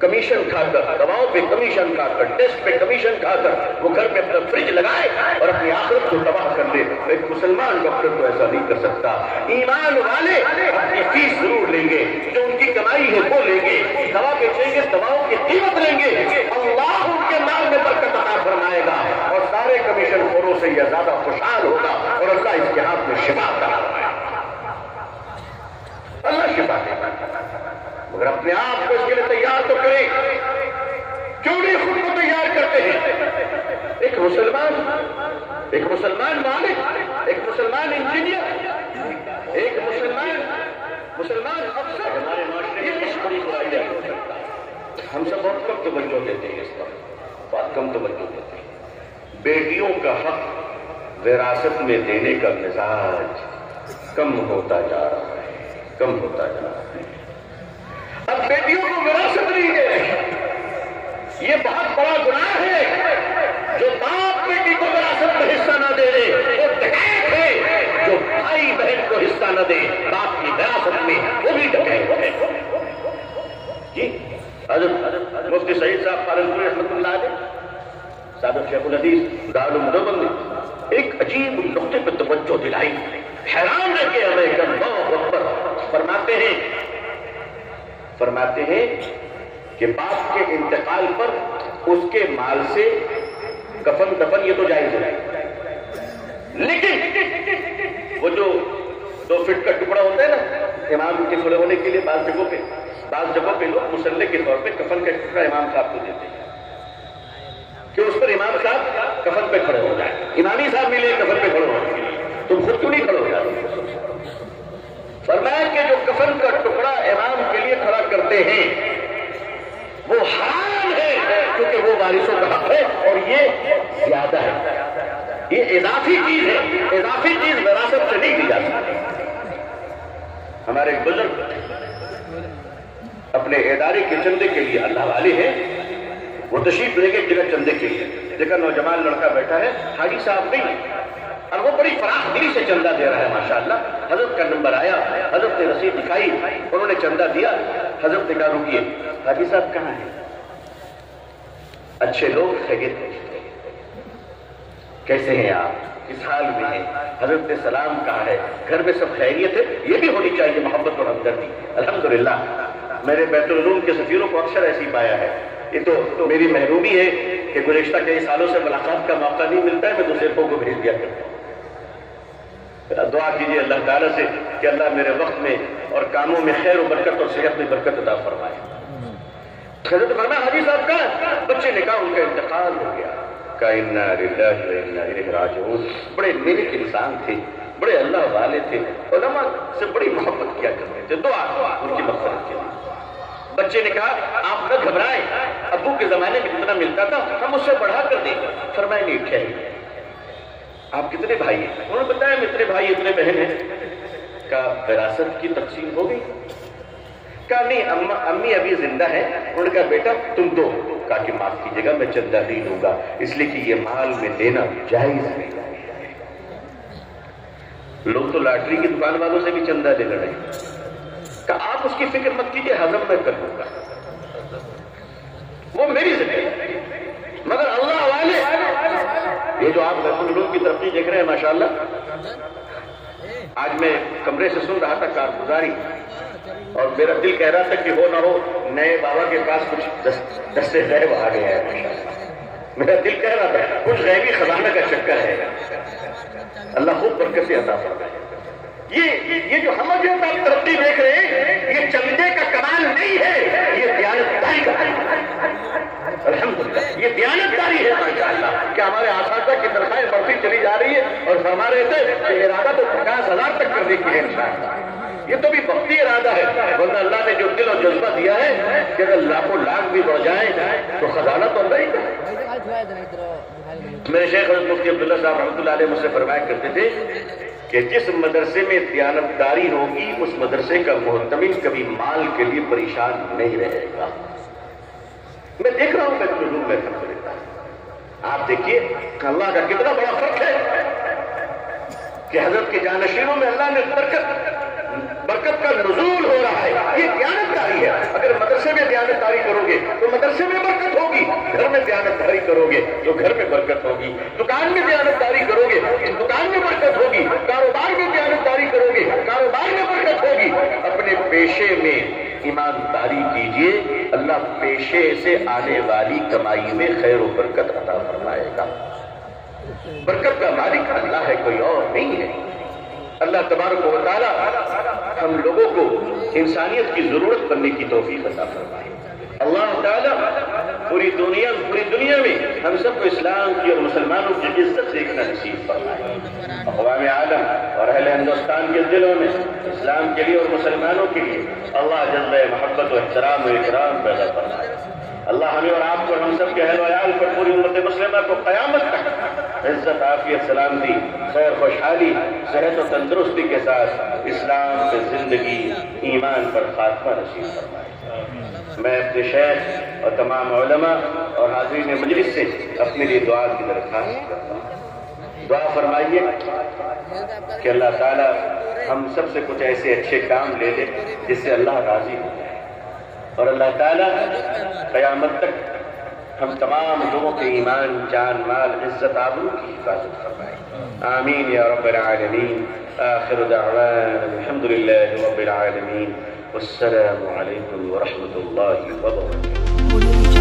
Speaker 1: کمیشن کھا کر، دواؤں پہ کمیشن کھا کر، ٹیسٹ پہ کمیشن کھا کر وہ گھر پہ اپنا فریج لگائے اور اپنی آخرت کو تباہ کر دے۔ ایک مسلمان ڈاکٹر تو ایسا نہیں کر سکتا۔ ایمان والے اپنی فیس ضرور لیں گے، جو ان کی کمائی ہے وہ لیں گے، دوا بیچیں گے، دواؤں کی قیمت لیں گے، اللہ ان کے مال میں برکت عطا فرمائے گا اور سارے کمیشن خوروں سے یہ زیادہ خوشحال ہوگا، اور اللہ اس کے ہاتھ میں شفا عطا فرمائے گا۔ اللہ شفا دے گا، مگر اپنے آپ کو اس کے لیے تیار تو کریں، کیوں نہیں خود کو تیار کرتے ہیں؟ ایک مسلمان مالک، ایک مسلمان انجینئر، ایک مسلمان افسر، ہمارے معاشرے میں اس بڑی برائی نہیں ہو سکتا۔ ہم سب بہت کم توجہ دیتے ہیں، اس پر بہت کم توجہ دیتے ہیں۔ بیٹیوں کا حق وراثت میں دینے کا مزاج کم ہوتا جا رہا ہے، کم ہوتا جا رہا ہے۔ اب بیٹیوں کو وراثت نہیں ہے، یہ بہت بڑا گناہ ہے۔ جو باپ بیٹی کو وراثت میں حصہ نہ دے دے وہ ڈکیت ہے، جو بھائی بہن کو حصہ نہ دے باپ کی وراثت میں وہ بھی ڈکیت ہے۔ جی حضرت مفتی سعید صاحب پالنپوری رحمۃ اللہ علیہ، سابق شیخ الحدیث دارالعلوم دیوبند نے ایک عجیب نقطے پہ توجہ دلائی، حیران رہ کے ہمیں اللہ اکبر فرماتے ہیں فرماتے ہیں کہ باپ کے انتقال پر اس کے مال سے کفن دفن یہ تو جائز ہے، لیکن وہ جو 2 فٹ کا ٹکڑا ہوتا ہے نا امام کے کھڑے ہونے کے لیے، بعض جگہوں پہ لوگ مسلح کے طور پہ کفن کا ٹکڑا امام صاحب کو دیتے ہیں کہ اس پر امام صاحب کفن پہ کھڑے ہو جائیں، امامی صاحب ملے کفن پہ کھڑے ہونے کے لیے، تم خود کیوں نہیں کھڑے ہو جاتے؟ فرمایا کہ جو کفن کا ٹکڑا امام کے لیے کھڑا کرتے ہیں وہ حرام ہے، کیونکہ وہ وارثوں کا حق ہے اور یہ زیادہ ہے، یہ اضافی چیز ہے، اضافی چیز وراثت سے نہیں دی جا سکتی۔ ہمارے بزرگ اپنے ادارے کے چندے کے لیے اللہ والے ہیں، وہ تشریف لے گئے جگہ چندے کے لیے، دیکھا نوجوان لڑکا بیٹھا ہے، حاجی صاحب نہیں، اور وہ بڑی فراخ دلی سے چندہ دے رہا ہے ماشاءاللہ۔ حضرت کا نمبر آیا، حضرت نے رسید دکھائی، انہوں نے چندہ دیا، حضرت نے کہا رکیے، حاجی صاحب کہاں ہیں؟ اچھے لوگ خیریت کیسے ہیں آپ؟ کس حال میں ہیں؟ حضرت نے سلام کہا ہے، گھر میں سب خیریت ہے؟ یہ بھی ہونی چاہیے محبت اور ہمدردی۔ الحمدللہ میرے بیت العلوم کے سفیروں کو اکثر ایسی پایا ہے، یہ تو میری محرومی ہے کہ گزشتہ کئی سالوں سے ملاقات کا موقع نہیں ملتا ہے، میں دوسرے کو بھیج دیا کرتا ہوں۔ دعا کیجیے اللہ تعالیٰ سے کہ اللہ میرے وقت میں اور کاموں میں خیر و برکت اور صحت میں برکت عطا فرمائے۔ حضرت فرمایا حاجی صاحب کا بچے نے کہا ان کا انتقال ہو گیا، کہا انا للہ و انا الیہ راجعون۔ بڑے نیک انسان تھے، بڑے اللہ والے تھے، علماء سے بڑی محبت کیا کرتے تھے، دعا ان کی مغفرت کے لیے۔ بچے نے کہا آپ نہ گھبرائیں، ابو کے زمانے میں جتنا ملتا تھا ہم اس سے بڑھا کر دیں گے۔ فرمایا نہیں ٹھہریے، آپ کتنے بھائی ہیں؟ انہوں نے بتایا اتنے بھائی اتنے بہن ہیں۔ کہا وراثت کی تقسیم ہو گئی؟ کہا نہیں، امی ابھی زندہ ہے۔ انہوں نے کہا بیٹا تم دو۔ کہا کہ معاف کیجیے گا میں چندہ نہیں دوں گا، اس لیے کہ یہ مال میں لینا جائز نہیں۔ لوگ تو لاٹری کی دکان والوں سے بھی چندہ لے رہے ہیں۔ کہا آپ اس کی فکر مت کیجیے، ہضم میں کر لوں گا، وہ میری زندگی، مگر اللہ والے یہ جو آپ لوگوں کی ترقی دیکھ رہے ہیں ماشاءاللہ۔ آج میں کمرے سے سن رہا تھا کارگزاری، اور میرا دل کہہ رہا تھا کہ ہو نہ ہو نئے بابا کے پاس کچھ دستے غیب آ گئے ہیں ماشاءاللہ۔ میرا دل کہہ رہا تھا کچھ غیبی خزانہ کا چکر ہے، اللہ خوب برکت سے عطا فرمائے۔ یہ جو ہم جو آپ ترقی دیکھ رہے ہیں یہ چندے کا کمال نہیں ہے، یہ دیانتداری کا الحمدللہ، یہ دیانتداری ہے ماشاءاللہ کہ ہمارے اساتذہ کی تنخواہیں بڑھتی چلی جا رہی ہے، اور فرما رہے تھے کہ ارادہ تو 50,000 تک کرنے کی ہے انشاءاللہ۔ یہ تو بھی وقتی ارادہ ہے، ورنہ اللہ نے جو دل اور جذبہ دیا ہے کہ اگر لاکھوں لاکھ بھی بڑھ جائیں تو خزانہ تو اللہ ہی کا۔ میرے شیخ حضرت مفتی عبداللہ صاحب رحمۃ اللہ علیہ مجھ سے فرمایا کرتے تھے کہ جس مدرسے میں دیانتداری ہوگی اس مدرسے کا محتمل کبھی مال کے لیے پریشان نہیں رہے گا۔ میں دیکھ رہا ہوں بیت العلوم میں آپ دیکھیے اللہ کا کتنا بڑا فرق ہے کہ حضرت کے جانشینوں میں اللہ نے برکت کا نزول ہو رہا ہے، یہ دیانتداری ہے۔ اگر مدرسے میں دیانتداری کرو گے تو مدرسے میں برکت ہوگی، گھر میں دیانتداری کرو گے تو گھر میں برکت ہوگی، دکان میں دیانتداری کرو گے دکان میں برکت ہوگی، کاروبار میں دیانتداری کرو گے کاروبار میں برکت ہوگی۔ اپنے پیشے میں ایمانداری کیجیے، اللہ پیشے سے آنے والی کمائی میں خیر و برکت عطا فرمائے گا۔ برکت کا مالک اللہ ہے، کوئی اور نہیں ہے۔ اللہ تبارک و تعالی ہم لوگوں کو انسانیت کی ضرورت بننے کی توفیق عطا فرمائے۔ اللہ تعالی پوری دنیا میں ہم سب کو اسلام کی اور مسلمانوں کی عزت دیکھنا نصیب فرمائے۔ اقوام عالم اور اہل ہندوستان کے دلوں میں اسلام کے لیے اور مسلمانوں کے لیے اللہ جل محبت و احترام و اکرام پیدا فرمائے۔ اللہ ہمیں اور آپ کو ہم سب کے اہل و عیال پر پوری امت مسلمہ کو قیامت تک عزت عافیت سلامتی خیر خوشحالی صحت و تندرستی کے ساتھ اسلام سے زندگی ایمان پر خاتمہ نصیب فرمائے۔ میں اپنے شیخ اور تمام علماء اور حاضرین مجلس سے اپنے لیے دعا کی درخواست کرتا ہوں۔ دعا فرمائیے کہ اللہ تعالیٰ ہم سب سے کچھ ایسے اچھے کام لے لے جس سے اللہ راضی ہو جائے، اور اللہ تعالیٰ قیامت تک ہم تمام لوگوں کے ایمان جان مال عزت آبرو کی حفاظت فرمائے۔ آمین یا رب العالمین۔ آخر دعوانا الحمد للہ رب العالمین۔ والسلام علیکم ورحمۃ اللہ وبرکاتہ.